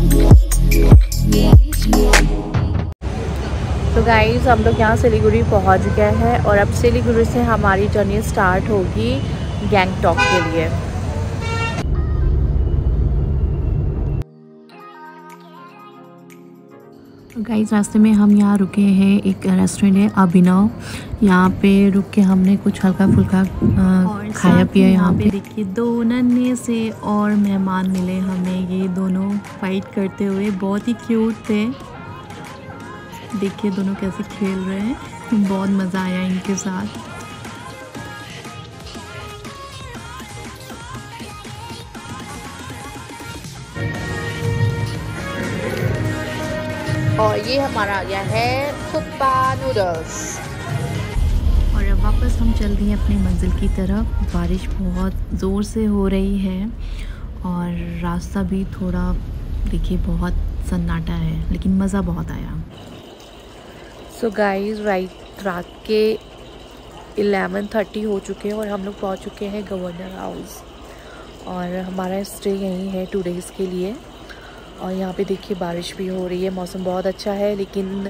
तो गाइस हम लोग यहाँ सिलीगुड़ी पहुँच गए हैं और अब सिलीगुड़ी से हमारी जर्नी स्टार्ट होगी गैंगटॉक के लिए। गाइस रास्ते में हम यहाँ रुके हैं, एक रेस्टोरेंट है अभिनव, यहाँ पे रुक के हमने कुछ हल्का फुल्का खाया पिया। यहाँ पे देखिए 2 नन्हे से और मेहमान मिले हमें, ये दोनों फाइट करते हुए, बहुत ही क्यूट थे। देखिए दोनों कैसे खेल रहे हैं, बहुत मज़ा आया इनके साथ। और ये हमारा आ गया है थुप्पा नूडल्स। और अब वापस हम चल रहे हैं अपनी मंजिल की तरफ। बारिश बहुत ज़ोर से हो रही है और रास्ता भी थोड़ा देखिए बहुत सन्नाटा है, लेकिन मज़ा बहुत आया। सो गाइस रात के 11:30 हो चुके हैं और हम लोग पहुंच चुके हैं गवर्नर हाउस। और हमारा स्टे यहीं है 2 डेज़ के लिए। और यहाँ पे देखिए बारिश भी हो रही है, मौसम बहुत अच्छा है, लेकिन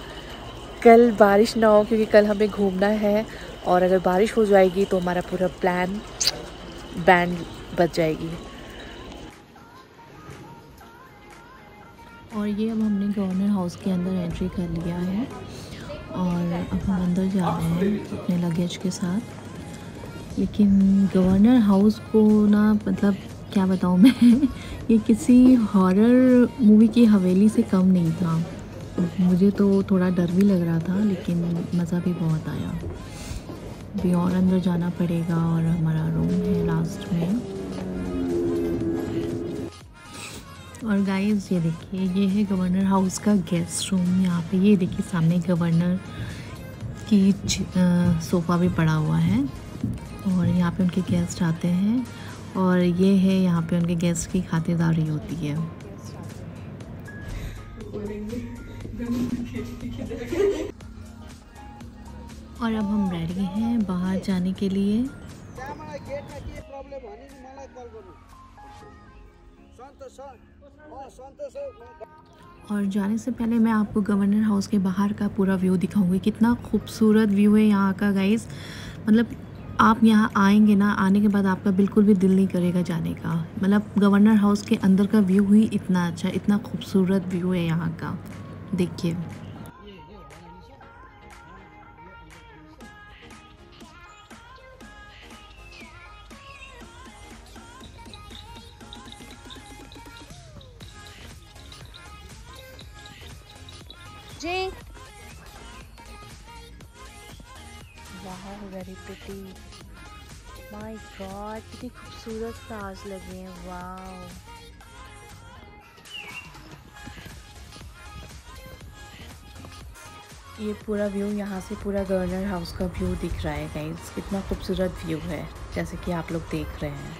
कल बारिश ना हो क्योंकि कल हमें घूमना है। और अगर बारिश हो जाएगी तो हमारा पूरा प्लान बैंड बच जाएगी। और ये अब हमने गवर्नर हाउस के अंदर एंट्री कर लिया है और अब हम अंदर जा रहे हैं अपने लगेज के साथ। लेकिन गवर्नर हाउस को ना, मतलब क्या बताऊँ मैं ये किसी हॉरर मूवी की हवेली से कम नहीं था। मुझे तो थोड़ा डर भी लग रहा था, लेकिन मज़ा भी बहुत आया। अभी और अंदर जाना पड़ेगा और हमारा रूम है लास्ट में। और गाइस ये देखिए, ये है गवर्नर हाउस का गेस्ट रूम। यहाँ पे ये देखिए सामने गवर्नर की सोफ़ा भी पड़ा हुआ है और यहाँ पे उनके गेस्ट आते हैं। और ये है यहाँ पे उनके गेस्ट की खातिरदारी होती है। और अब हम रेडी हैं बाहर जाने के लिए। और जाने से पहले मैं आपको गवर्नर हाउस के बाहर का पूरा व्यू दिखाऊंगी। कितना खूबसूरत व्यू है यहाँ का गाइस, मतलब आप यहाँ आएंगे ना, आने के बाद आपका बिल्कुल भी दिल नहीं करेगा जाने का। मतलब गवर्नर हाउस के अंदर का व्यू ही इतना अच्छा, इतना खूबसूरत व्यू है यहाँ का, देखिए। जी वाह, वेरी प्रिटी, माय गॉड कितनी खूबसूरत फ्लावर्स लगे हैं, वाह। ये पूरा व्यू, यहाँ से पूरा गवर्नर हाउस का व्यू दिख रहा है गाइस। कितना खूबसूरत व्यू है, जैसे कि आप लोग देख रहे हैं।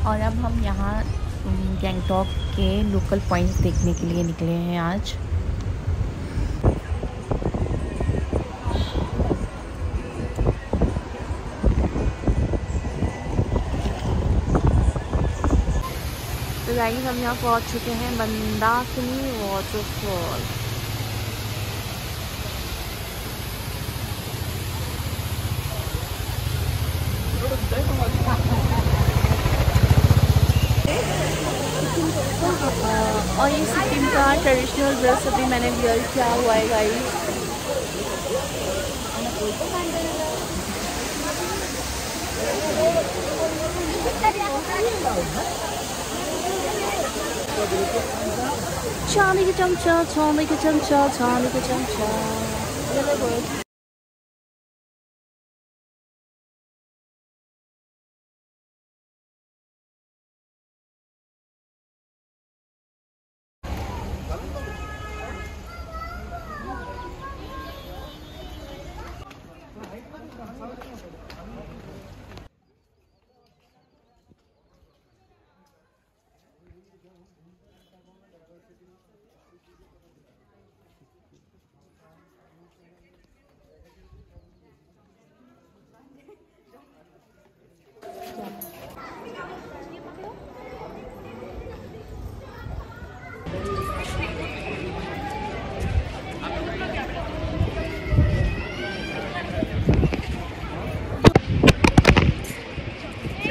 और अब हम यहाँ गैंगटॉक के लोकल पॉइंट्स देखने के लिए निकले हैं आज। तो गाइस हम यहाँ पहुँच चुके हैं मंदाकिनी वाटरफॉल। और ये सिक्किम का ट्रेडिशनल ड्रेस अभी मैंने वियर किया हुआ है guys. Charlie cái chăm cha, Charlie cái chăm cha, Charlie cái chăm cha.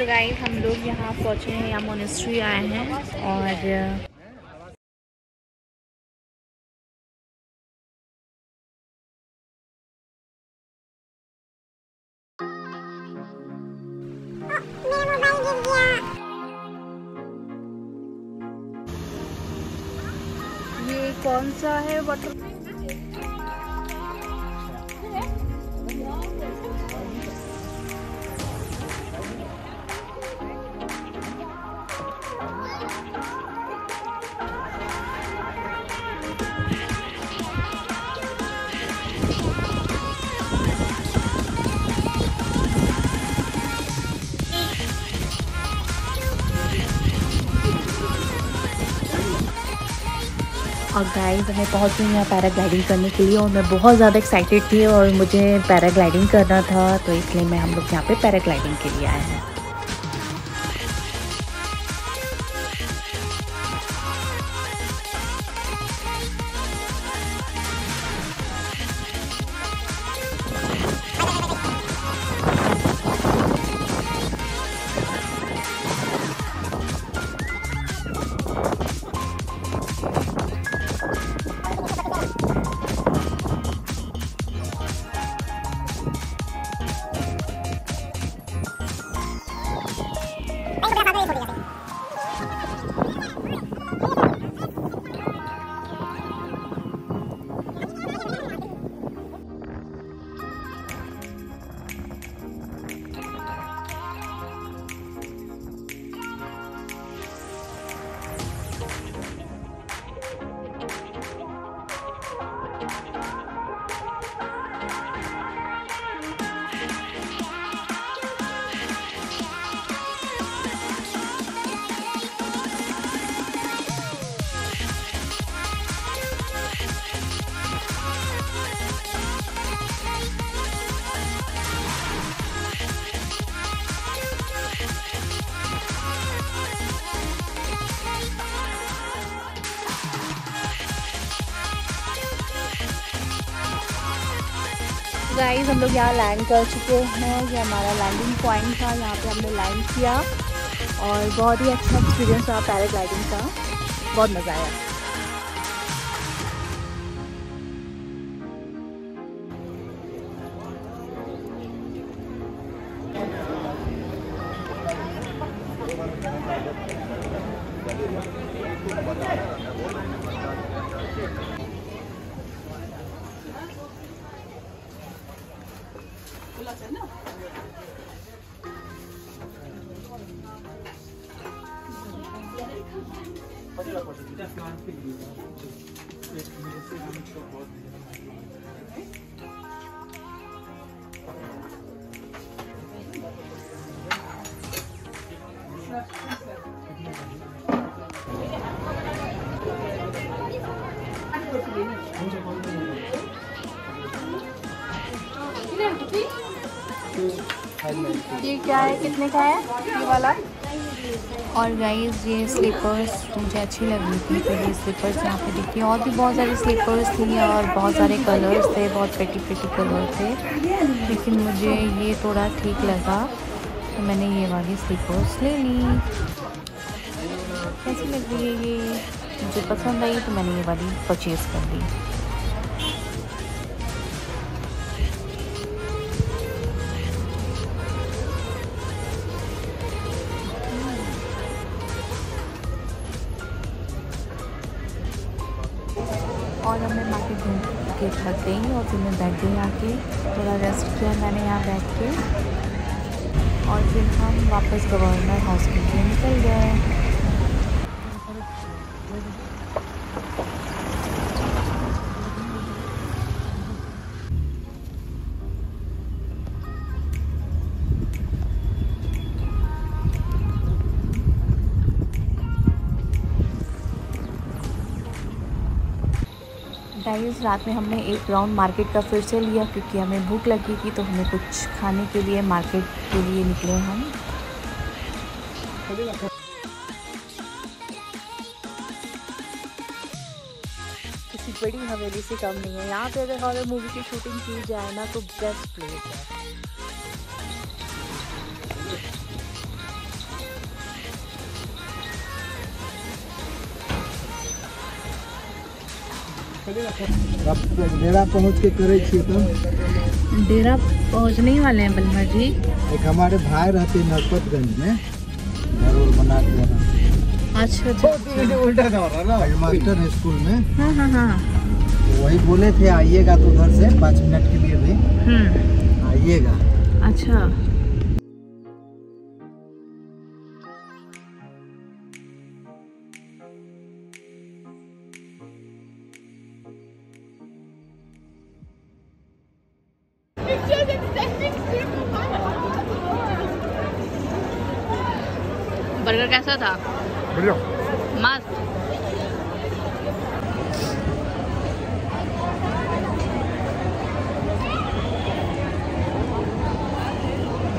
तो गाइस हम लोग यहाँ पहुँचे हैं, यहाँ मोनेस्ट्री आए हैं और ये कौन सा है वाटर? और गाइस मैं पहुंच गई यहाँ पैराग्लाइडिंग करने के लिए और मैं बहुत ज़्यादा एक्साइटेड थी और मुझे पैराग्लाइडिंग करना था, तो इसलिए मैं हम लोग यहाँ पे पैराग्लाइडिंग के लिए आए हैं। गाइस हम लोग यहाँ लैंड कर चुके हैं, ये हमारा लैंडिंग पॉइंट था, यहाँ पे हमने लैंड किया और बहुत ही अच्छा एक्सपीरियंस रहा पैराग्लाइडिंग का, बहुत मज़ा आया। ये क्या है, कितने का है ये वाला? और गाइस ये स्लीपर्स मुझे अच्छी लग रही थी, तो ये स्लीपर्स यहाँ पे देखिए, और भी बहुत सारे स्लीपर्स थी और बहुत सारे कलर्स थे, बहुत प्रिटी कलर थे, लेकिन मुझे ये थोड़ा ठीक लगा तो मैंने ये वाली स्लीपर्स ले ली। कैसी लग रही है ये, मुझे पसंद आई तो मैंने ये वाली परचेज़ कर ली। और अब मैं मार्केट घूम के थक गई और फिर मैं बैठ गई आके, थोड़ा रेस्ट किया मैंने यहाँ बैठ के और फिर हम वापस गवर्नर हाउस के लिए निकल गए। गाइस रात में हमने एक राउंड मार्केट का फिर से लिया क्योंकि हमें भूख लगी थी, तो हमें कुछ खाने के लिए मार्केट के लिए निकले हम। किसी बड़ी हवेली से कम नहीं है, यहाँ पे अगर हॉरर मूवी की शूटिंग की जाए ना तो बेस्ट प्लेस है। डेरा पहुँच के करे छे तो डेरा पहुंचने ही वाले हैं बलमा जी। एक हमारे भाई रहते हैं नरपतगंज में, घर और बनाते हैं। अच्छा मास्टर है स्कूल में। हाँ हाँ हाँ। तो वही बोले थे आइएगा तो घर से 5 मिनट के लिए भी आइएगा। अच्छा। बर्गर कैसा था? बढ़िया, मस्त।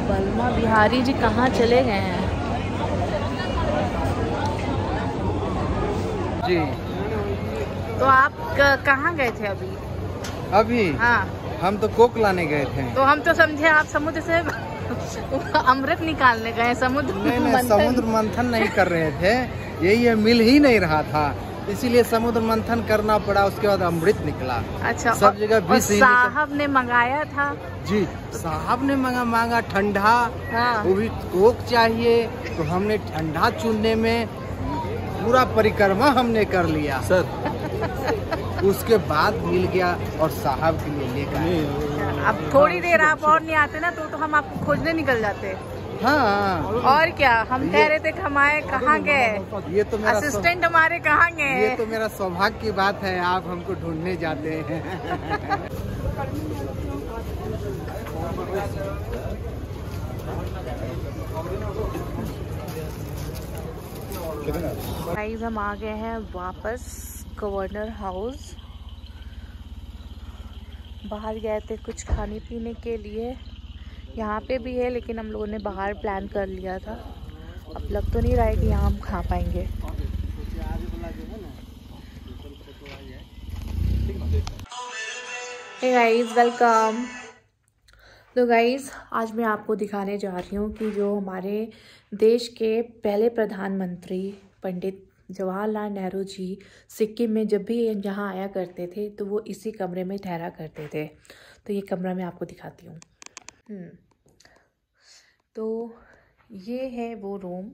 बलमा बिहारी जी कहाँ चले गए हैं? जी। तो आप कहाँ गए थे अभी? अभी हाँ, हम तो कोक लाने गए थे। तो हम तो समझे आप समुद्र से अमृत निकालने गए। समुद्र नहीं, समुद्र मंथन नहीं कर रहे थे, यही मिल ही नहीं रहा था, इसीलिए समुद्र मंथन करना पड़ा। उसके बाद अमृत निकला। अच्छा। सब जगह विष ही साहब ने मंगाया था। जी, साहब ने मांगा ठंडा। हाँ। वो भी कोक चाहिए, तो हमने ठंडा चुनने में पूरा परिक्रमा हमने कर लिया सर। उसके बाद मिल गया और साहब के लिए लेकर। अब थोड़ी देर आप और नहीं आते ना तो हम आपको खोजने निकल जाते। हाँ, और क्या, हम कह रहे थे कि हमारे कहाँ गए, ये तो मेरा असिस्टेंट हमारे कहाँ गए। ये तो मेरा सौभाग्य की बात है, आप हमको ढूंढने जाते हैं। गाइस हम आ गए हैं वापस गवर्नर हाउस। बाहर गए थे कुछ खाने पीने के लिए, यहाँ पे भी है लेकिन हम लोगों ने बाहर प्लान कर लिया था। अब लग तो नहीं रहा है कि यहाँ हम खा पाएंगे। Hey guys, welcome. तो गाइस आज मैं आपको दिखाने जा रही हूँ कि जो हमारे देश के पहले प्रधानमंत्री पंडित जवाहरलाल नेहरू जी सिक्किम में जब भी यहाँ आया करते थे तो वो इसी कमरे में ठहरा करते थे। तो ये कमरा मैं आपको दिखाती हूँ। तो ये है वो रूम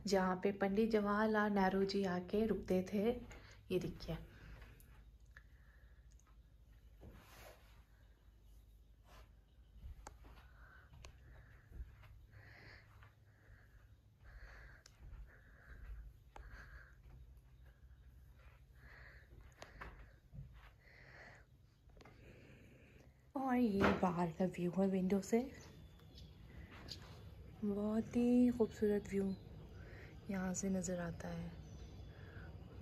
जहाँ पे पंडित जवाहरलाल नेहरू जी आके रुकते थे। ये देखिए। और ये बाहर का व्यू है विंडो से, बहुत ही खूबसूरत व्यू यहाँ से नज़र आता है।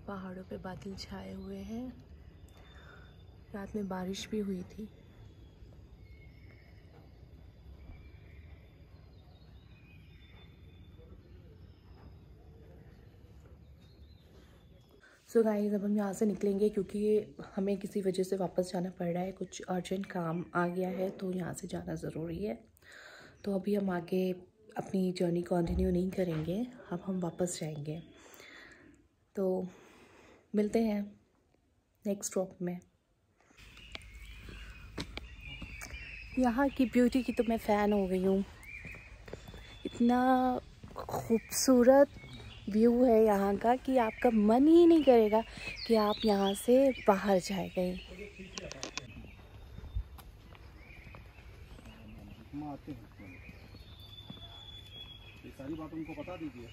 पहाड़ों पे बादल छाए हुए हैं, रात में बारिश भी हुई थी। सो गाइस अब हम यहाँ से निकलेंगे क्योंकि हमें किसी वजह से वापस जाना पड़ रहा है, कुछ अर्जेंट काम आ गया है तो यहाँ से जाना ज़रूरी है। तो अभी हम आगे अपनी जर्नी कंटिन्यू नहीं करेंगे, अब हम वापस जाएंगे। तो मिलते हैं नेक्स्ट स्टॉप में। यहाँ की ब्यूटी की तो मैं फ़ैन हो गई हूँ। इतना खूबसूरत व्यू है यहाँ का कि आपका मन ही नहीं करेगा कि आप यहाँ से बाहर जाए गए। सारी बात उनको बता दीजिए।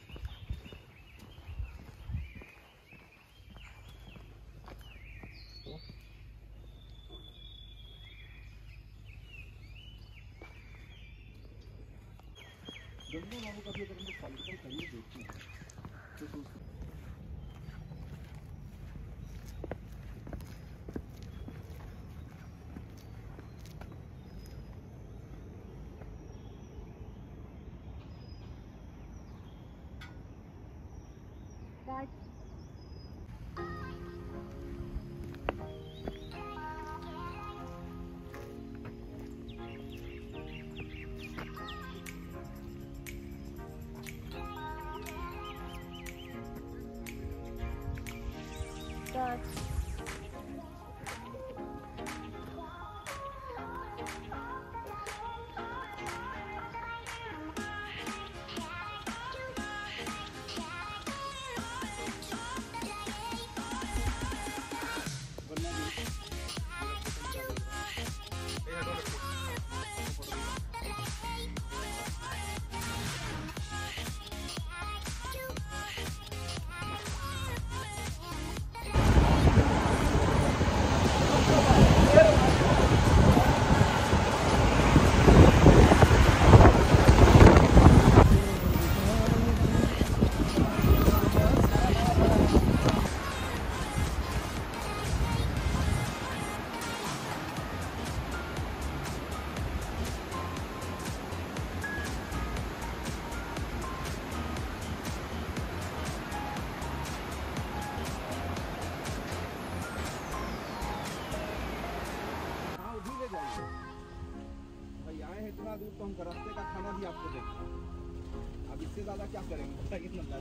इतना दूर तो हम रास्ते का खाना भी आपको देंगे। अब इससे ज़्यादा क्या करेंगे बताइए ना।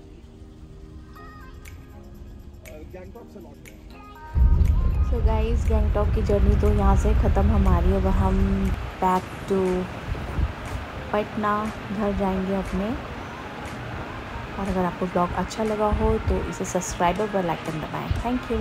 और गैंगटॉक से लौट रहे। सो गाइस, गैंगटॉक की जर्नी तो यहाँ से ख़त्म हमारी। अब हम बैक टू पटना घर जाएंगे अपने। और अगर आपको ब्लॉग अच्छा लगा हो तो इसे सब्सक्राइब और बेल आइकन दबाएं। Thank you.